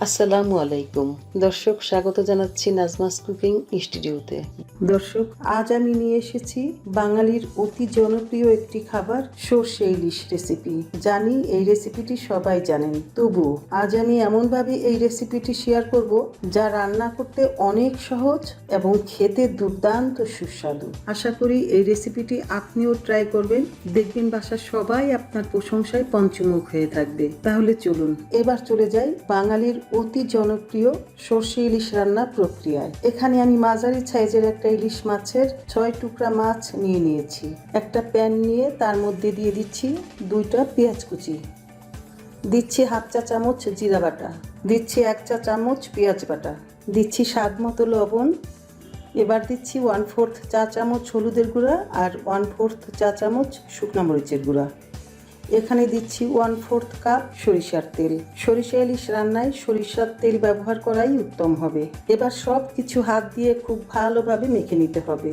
আসসালামু আলাইকুম দর্শক, স্বাগত জানাচ্ছি নাজমাস কুকিং স্টুডিওতে। দর্শক, আজ আমি নিয়ে এসেছি বাঙালির অতি জনপ্রিয় একটি খাবার, সর্ষে ইলিশ রেসিপি। জানি এই রেসিপিটি সবাই জানেন, তবুও আজ আমি এমনভাবে এই রেসিপিটি শেয়ার করব যা রান্না করতে অনেক সহজ এবং খেতে দুর্দান্ত সুস্বাদু। আশা করি এই রেসিপিটি আপনিও ট্রাই করবেন, দেখবেন বাসার সবাই আপনার প্রশংসায় পঞ্চমুখ হয়ে থাকবে। তাহলে চলুন এবার চলে যাই বাঙালির অতি জনপ্রিয় সর্ষে ইলিশ রান্নার প্রক্রিয়ায়। এখানে আমি মাঝারি সাইজের একটা ইলিশ মাছের 6 টুকরা মাছ নিয়ে নিয়েছি। একটা প্যান নিয়ে তার মধ্যে দিয়ে দিচ্ছি 2টা পেঁয়াজ কুচি, দিচ্ছি হাফ চা চামচ জিরা বাটা, দিচ্ছি 1 চা চামচ পেঁয়াজ বাটা, দিচ্ছি স্বাদ মতো লবণ। এবার দিচ্ছি 1/4 চা চামচ হলুদের গুঁড়া আর 1/4 চা চামচ শুকনো মরিচের গুঁড়া। এখানে দিচ্ছি 1/4 কাপ সরিষার তেল। সরিষা ইলিশ রান্নায় সরিষার তেল ব্যবহার করাই উত্তম হবে। এবার সব কিছু হাত দিয়ে খুব ভালোভাবে মেখে নিতে হবে।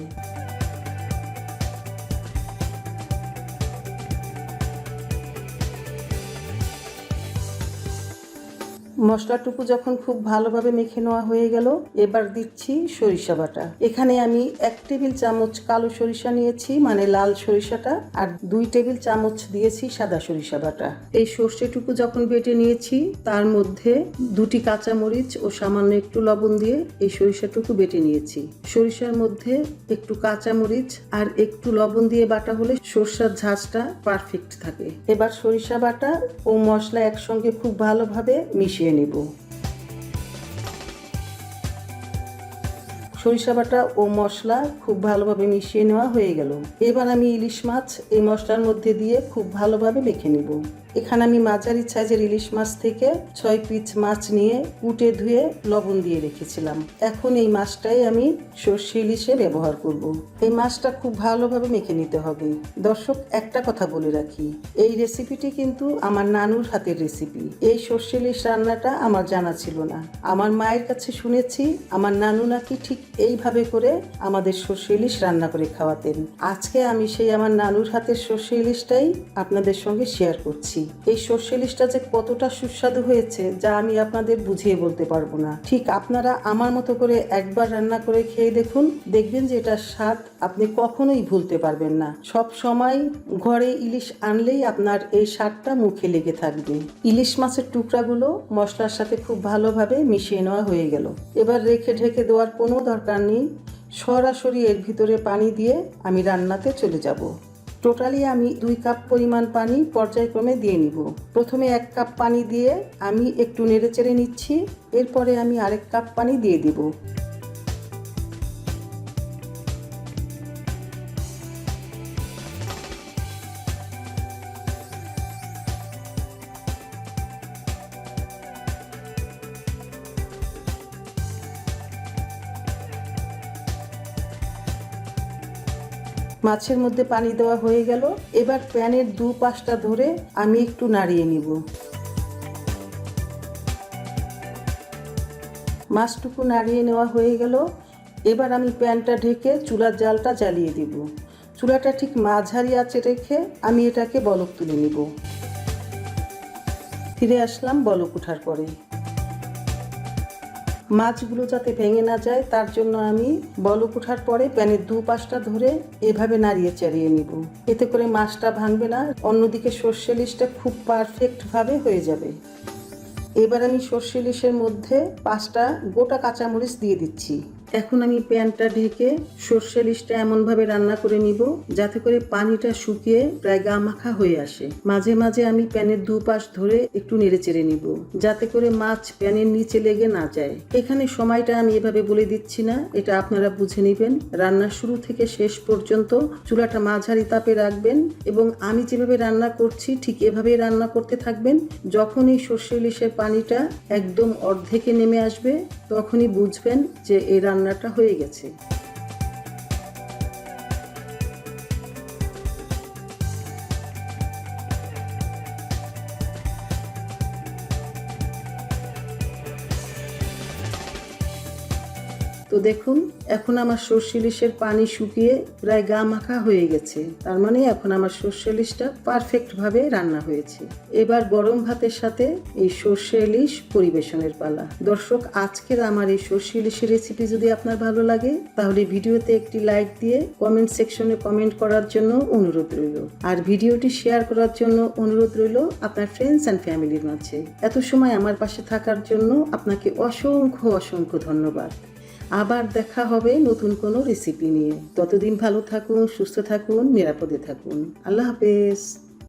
মশলাটুকু যখন খুব ভালোভাবে মেখে নেওয়া হয়ে গেল, এবার দিচ্ছি সরিষা বাটা। এখানে আমি 1 টেবিল চামচ কালো সরিষা নিয়েছি, মানে লাল সরিষাটা, আর 2 টেবিল চামচ দিয়েছি সাদা সরিষা বাটা। এই সর্ষেটুকু যখন বেটে নিয়েছি, তার মধ্যে 2টি কাঁচামরিচ ও সামান্য একটু লবণ দিয়ে এই সরিষাটুকু বেটে নিয়েছি। সরিষার মধ্যে একটু কাঁচামরিচ আর একটু লবণ দিয়ে বাটা হলে সরষার ঝাঁজটা পারফেক্ট থাকে। এবার সরিষা বাটা ও মশলা একসঙ্গে খুব ভালোভাবে মিশিয়ে নেব। সরিষা বাটা ও মশলা খুব ভালোভাবে মিশিয়ে নেওয়া হয়ে গেল। এবার আমি ইলিশ মাছ এই মশলার মধ্যে দিয়ে খুব ভালোভাবে মেখে নেব। এখানে আমি মাঝারি সাইজের ইলিশ মাছ থেকে 6 পিস মাছ নিয়ে কুটে ধুয়ে লবণ দিয়ে রেখেছিলাম। এখন এই মাছটাই আমি সর্ষে ইলিশে ব্যবহার করব। এই মাছটা খুব ভালোভাবে মেখে নিতে হবে। দর্শক, একটা কথা বলে রাখি, এই রেসিপিটি কিন্তু আমার নানুর হাতের রেসিপি। এই সর্ষে ইলিশ রান্নাটা আমার জানা ছিল না। আমার মায়ের কাছে শুনেছি আমার নানু নাকি ঠিক এইভাবে করে আমাদের সর্ষে ইলিশ রান্না করে খাওয়াতেন। আজকে আমি সেই আমার নানুর হাতের সর্ষে ইলিশটাই আপনাদের সঙ্গে শেয়ার করছি। এই সর্ষে ইলিশটা যে কতটা সুস্বাদু হয়েছে যা আমি আপনাদের বুঝিয়ে বলতে পারবো না। ঠিক আপনারা আমার মতো করে একবার রান্না করে খেয়ে দেখুন, দেখবেন যে এটার স্বাদ আপনি কখনোই ভুলতে পারবেন না। সব সময় ঘরে ইলিশ আনলেই আপনার এই স্বাদটা মুখে লেগে থাকবে। ইলিশ মাছের টুকরাগুলো মশলার সাথে খুব ভালোভাবে মিশিয়ে নেওয়া হয়ে গেল। এবার রেখে ঢেকে দেওয়ার কোনো দরকার নেই, সরাসরি এর ভিতরে পানি দিয়ে আমি রান্নাতে চলে যাব। টোটালি আমি 2 কাপ পরিমাণ পানি পর্যায়ক্রমে দিয়ে নিব। প্রথমে 1 কাপ পানি দিয়ে আমি একটু নেড়েচেড়ে নিচ্ছি, এরপরে আমি আরেক কাপ পানি দিয়ে দিব। মাছের মধ্যে পানি দেওয়া হয়ে গেল। এবার প্যানের 2 পাশটা ধরে আমি একটু নাড়িয়ে নিব। মাছটুকু নাড়িয়ে নেওয়া হয়ে গেল। এবার আমি প্যানটা ঢেকে চুলার জালটা জ্বালিয়ে দিব। চুলাটা ঠিক মাঝারি আঁচে রেখে আমি এটাকে বলক তুলে নিব। ফিরে আসলাম বলক ওঠার পরে। মাছগুলো যাতে ভেঙে না যায় তার জন্য আমি বলক ওঠার পরে প্যানের 2 পাশটা ধরে এভাবে নাড়িয়ে চাড়িয়ে নিব। এতে করে মাছটা ভাঙবে না, অন্যদিকে সর্ষে ইলিশটা খুব পারফেক্টভাবে হয়ে যাবে। এবার আমি সর্ষে ইলিশের মধ্যে 5টা গোটা কাঁচামরিচ দিয়ে দিচ্ছি। এখন আমি প্যানটা ঢেকে সর্ষে ইলিশটা এমনভাবে রান্না করে নিব যাতে করে পানিটা শুকিয়ে প্রায় গা মাখা হয়ে আসে। মাঝে মাঝে আমি প্যানের 2 পাশ ধরে একটু নেড়েচেড়ে নিব যাতে করে মাছ প্যানের নিচে লেগে না যায়। এখানে সময়টা আমি এভাবে বলে দিচ্ছি না, এটা আপনারা বুঝে নেবেন। রান্নার শুরু থেকে শেষ পর্যন্ত চুলাটা মাঝারি তাপে রাখবেন এবং আমি যেভাবে রান্না করছি ঠিক এভাবেই রান্না করতে থাকবেন। যখন এই সর্ষে ইলিশের পানিটা একদম অর্ধেকে নেমে আসবে তখনই বুঝবেন যে এই রান্নাটা হয়ে গেছে। তো দেখুন, এখন আমার সর্ষে ইলিশের পানি শুকিয়ে প্রায় গা মাখা হয়ে গেছে। তার মানে এখন আমার সর্ষে ইলিশটা পারফেক্ট ভাবে রান্না হয়েছে। এবার গরম ভাতের সাথে এই সর্ষে ইলিশ পরিবেশনের পালা। দর্শক, আজকের আমার এই সর্ষে ইলিশের রেসিপি যদি আপনার ভালো লাগে তাহলে ভিডিওতে একটি লাইক দিয়ে কমেন্ট সেকশনে কমেন্ট করার জন্য অনুরোধ রইল। আর ভিডিওটি শেয়ার করার জন্য অনুরোধ রইল আপনার ফ্রেন্ডস অ্যান্ড ফ্যামিলির মাঝে। এত সময় আমার পাশে থাকার জন্য আপনাকে অসংখ্য অসংখ্য ধন্যবাদ। আবার দেখা হবে নতুন কোনো রেসিপি নিয়ে। ততদিন ভালো থাকুন, সুস্থ থাকুন, নিরাপদে থাকুন। আল্লাহ হাফেজ।